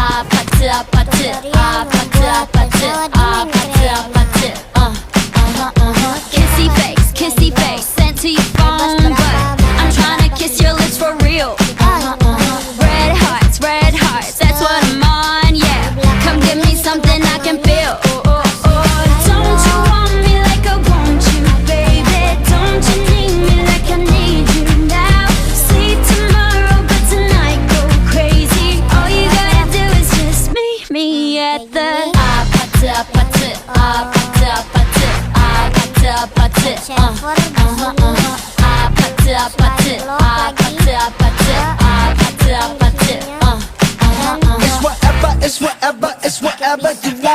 아파트 아파트 아파트 아파트 아파트 kissy face sent to your phone, but I'm trying to kiss your lips for real. Red hearts, that's what I'm on, yeah. Come give me something I can feel. Don't you want me like I want you, baby? Don't you need me like I need you now? Sleep tomorrow, but tonight go crazy. All you gotta do is just meet me at the 아파트 아파트 아파트 아파트 아파트 아파트 아파트 아파트 아파트 아파트 아파트 It's whatever you want.